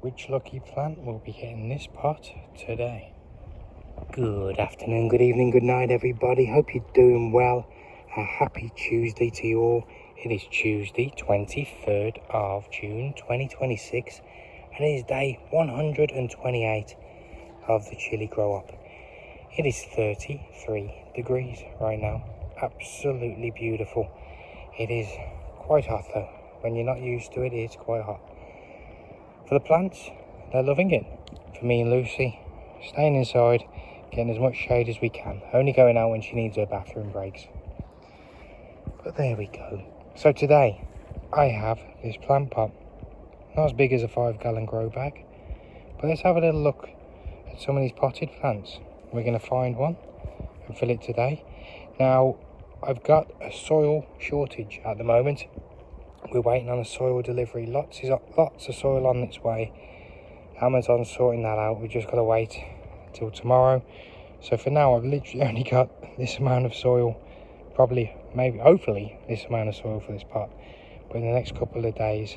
Which lucky plant will be getting this pot today? Good afternoon, good evening, good night everybody. Hope you're doing well. A happy Tuesday to you all. It is Tuesday 23rd of June 2026 and it is day 128 of the Chilli Grow Up. It is 33 degrees right now. Absolutely beautiful. It is quite hot though. When you're not used to it, it's quite hot. For the plants, they're loving it. For me and Lucy, staying inside, getting as much shade as we can. Only going out when she needs her bathroom breaks. But there we go. So today, I have this plant pot. Not as big as a 5-gallon grow bag. But let's have a little look at some of these potted plants. We're going to find one and fill it today. Now, I've got a soil shortage at the moment. We're waiting on a soil delivery. Lots of soil on its way. Amazon's sorting that out. We've just got to wait till tomorrow. So for now, I've literally only got this amount of soil. Probably, maybe, hopefully, this amount of soil for this pot. But in the next couple of days,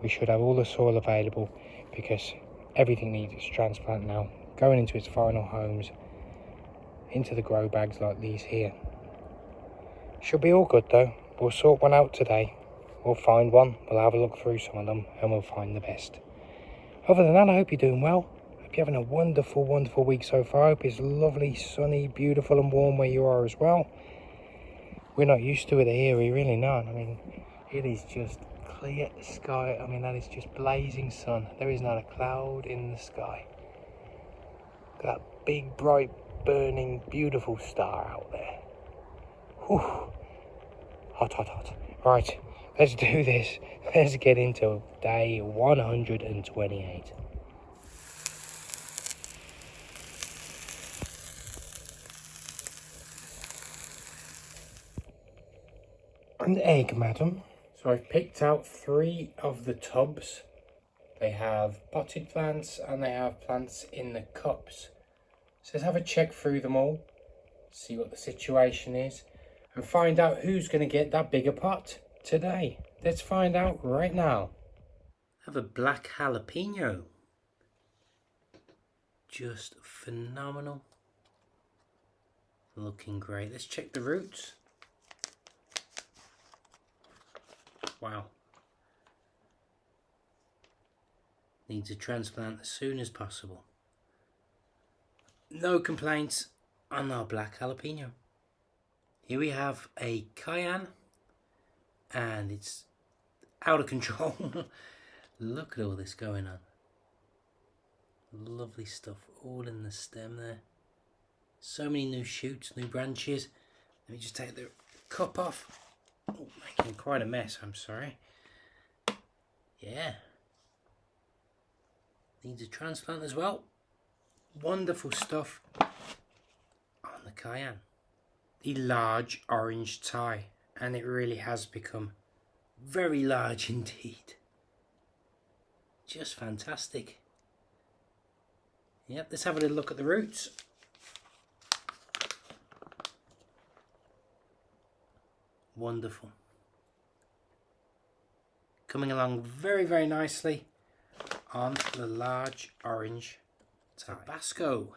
we should have all the soil available because everything needs its transplant now. Going into its final homes, into the grow bags like these here. Should be all good though. We'll sort one out today. We'll find one, we'll have a look through some of them and we'll find the best. Other than that, I hope you're doing well. I hope you're having a wonderful, wonderful week so far. I hope it's lovely, sunny, beautiful and warm where you are as well. We're not used to it here, we're really not. I mean, it is just clear sky. I mean, that is just blazing sun. There is not a cloud in the sky. That big, bright, burning, beautiful star out there. Whew. Hot, hot, hot. Right. Let's do this. Let's get into day 128. An egg, madam. So I've picked out 3 of the tubs. They have potted plants and they have plants in the cups. So let's have a check through them all, see what the situation is, and find out who's going to get that bigger pot today. Let's find out right now. I have a black jalapeno. Just phenomenal. Looking great. Let's check the roots. Wow. Needs a transplant as soon as possible. No complaints on our black jalapeno. Here we have a Cayenne. And it's out of control. Look at all this going on. Lovely stuff all in the stem there. So many new shoots, new branches. Let me just take the cup off. Oh, making quite a mess, I'm sorry. Yeah. Needs a transplant as well. Wonderful stuff on the Cayenne. The large orange tie. And it really has become very large indeed. Just fantastic. Yep, let's have a little look at the roots. Wonderful. Coming along very, very nicely on the large orange Tabasco.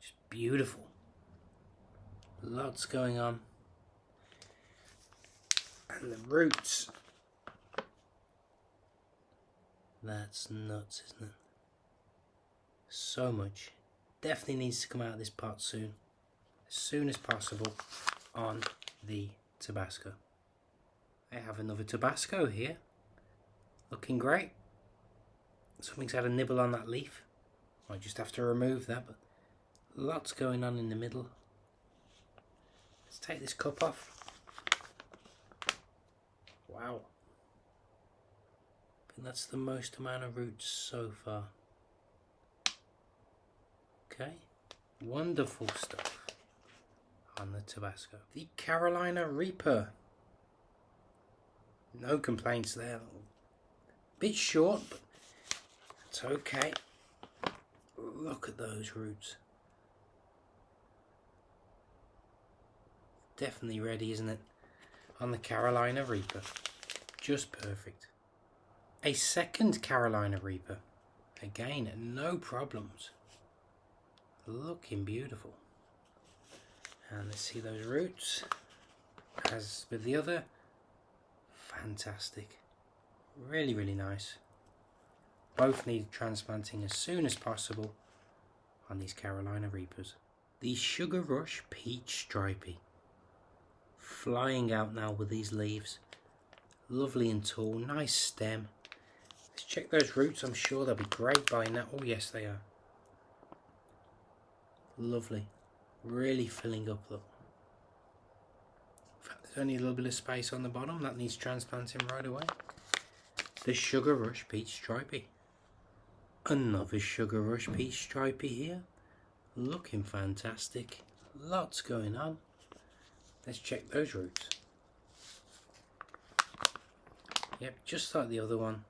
Just beautiful. Lots going on. And the roots. That's nuts, isn't it? So much. Definitely needs to come out of this pot soon. As soon as possible on the Tabasco. I have another Tabasco here. Looking great. Something's had a nibble on that leaf. Might just have to remove that, but lots going on in the middle. Let's take this cup off. Wow. I think that's the most amount of roots so far. Okay. Wonderful stuff on the Tabasco. The Carolina Reaper. No complaints there. Bit short, but it's okay. Look at those roots. Definitely ready, isn't it? On the Carolina Reaper. Just perfect. A second Carolina Reaper. Again, no problems. Looking beautiful. And let's see those roots. As with the other, fantastic. Really, really nice. Both need transplanting as soon as possible on these Carolina Reapers. The Sugar Rush Peach Stripey. Flying out now with these leaves. Lovely and tall, nice stem. Let's check those roots, I'm sure they'll be great by now. Oh yes, they are. Lovely. Really filling up, look. In fact, there's only a little bit of space on the bottom that needs transplanting right away. The Sugar Rush Peach Stripey. Another Sugar Rush Peach Stripey here. Looking fantastic. Lots going on. Let's check those roots. Yep, just like the other one.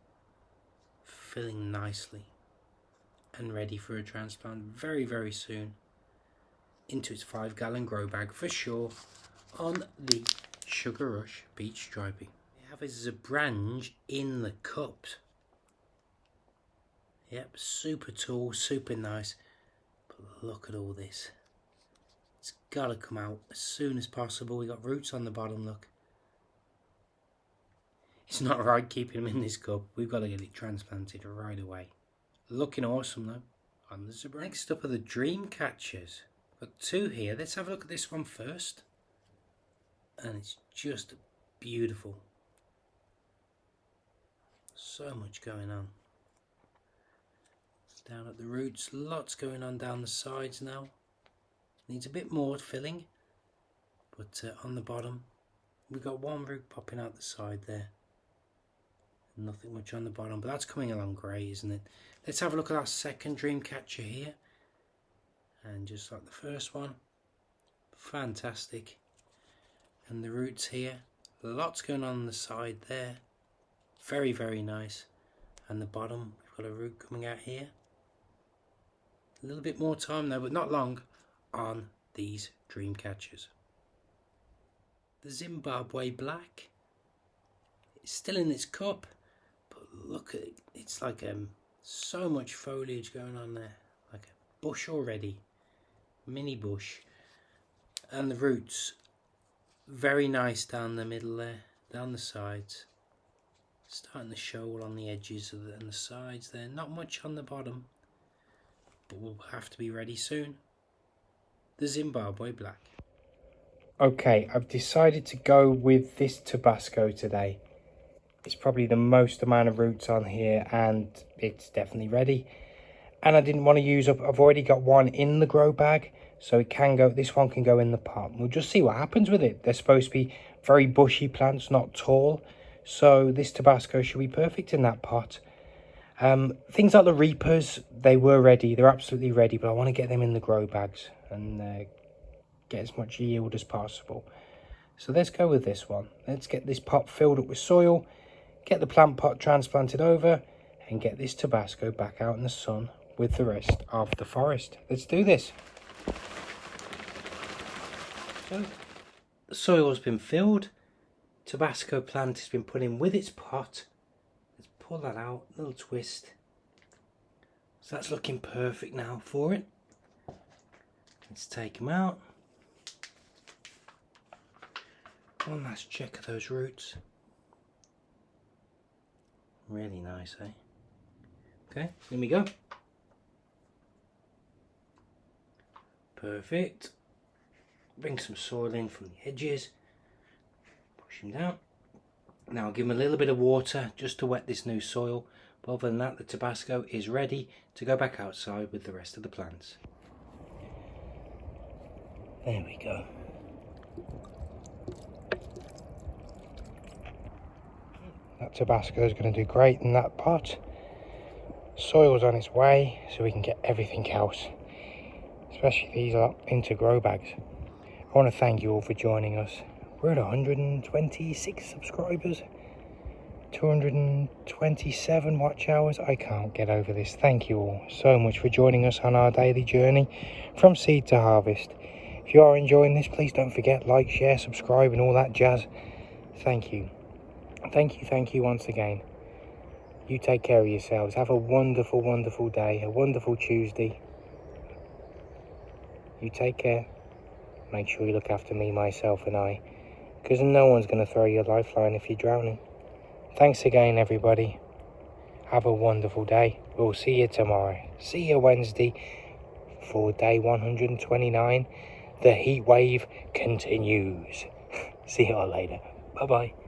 Filling nicely. And ready for a transplant very, very soon. Into its 5-gallon grow bag for sure. On the Sugar Rush Peach Stripey. We have a Zebrange in the cups. Yep, super tall, super nice. But look at all this. It's got to come out as soon as possible. We got roots on the bottom, look. It's not right keeping them in this cup. We've got to get it transplanted right away. Looking awesome though. On the Zebrange. Next up are the Dream Catchers. Got 2 here. Let's have a look at this one first. And it's just beautiful. So much going on. Down at the roots, lots going on down the sides now. Needs a bit more filling, but on the bottom we've got 1 root popping out the side there. Nothing much on the bottom, but that's coming along great, isn't it? Let's have a look at our second dream catcher here. And just like the first one, fantastic. And the roots here, lots going on the side there. Very, very nice. And the bottom, we've got a root coming out here. A little bit more time though, but not long, on these dream catchers. The Zimbabwe Black. It's still in its cup, but look at it. It's like so much foliage going on there. Like a bush already. Mini bush. And the roots, very nice down the middle there, down the sides. Starting to show all on the edges of and the sides there. Not much on the bottom, but we'll have to be ready soon. The Zimbabwe Black. Okay, I've decided to go with this Tabasco today. It's probably the most amount of roots on here and it's definitely ready. And I didn't want to use up, I've already got one in the grow bag, so it can go, this one can go in the pot. We'll just see what happens with it. They're supposed to be very bushy plants, not tall. So this Tabasco should be perfect in that pot. Things like the Reapers, they were ready. They're absolutely ready, but I want to get them in the grow bags and get as much yield as possible. So let's go with this one. Let's get this pot filled up with soil, get the plant pot transplanted over, and get this Tabasco back out in the sun with the rest of the forest. Let's do this. So the soil's been filled. Tabasco plant has been put in with its pot. Let's pull that out, little twist. So that's looking perfect now for it. Let's take them out. One last check of those roots. Really nice, eh? Okay, here we go. Perfect. Bring some soil in from the edges. Push them down. Now I'll give them a little bit of water just to wet this new soil. But other than that, the Tabasco is ready to go back outside with the rest of the plants. There we go. That Tabasco is going to do great in that pot. Soil's on its way, so we can get everything else, especially these are into grow bags. I want to thank you all for joining us. We're at 126 subscribers, 227 watch hours. I can't get over this. Thank you all so much for joining us on our daily journey from seed to harvest. If you are enjoying this, please don't forget, like, share, subscribe and all that jazz. Thank you. Thank you once again. You take care of yourselves. Have a wonderful, wonderful day. A wonderful Tuesday. You take care. Make sure you look after me, myself and I. Because no one's going to throw you a lifeline if you're drowning. Thanks again, everybody. Have a wonderful day. We'll see you tomorrow. See you Wednesday for day 129. The heat wave continues. See you all later. Bye-bye.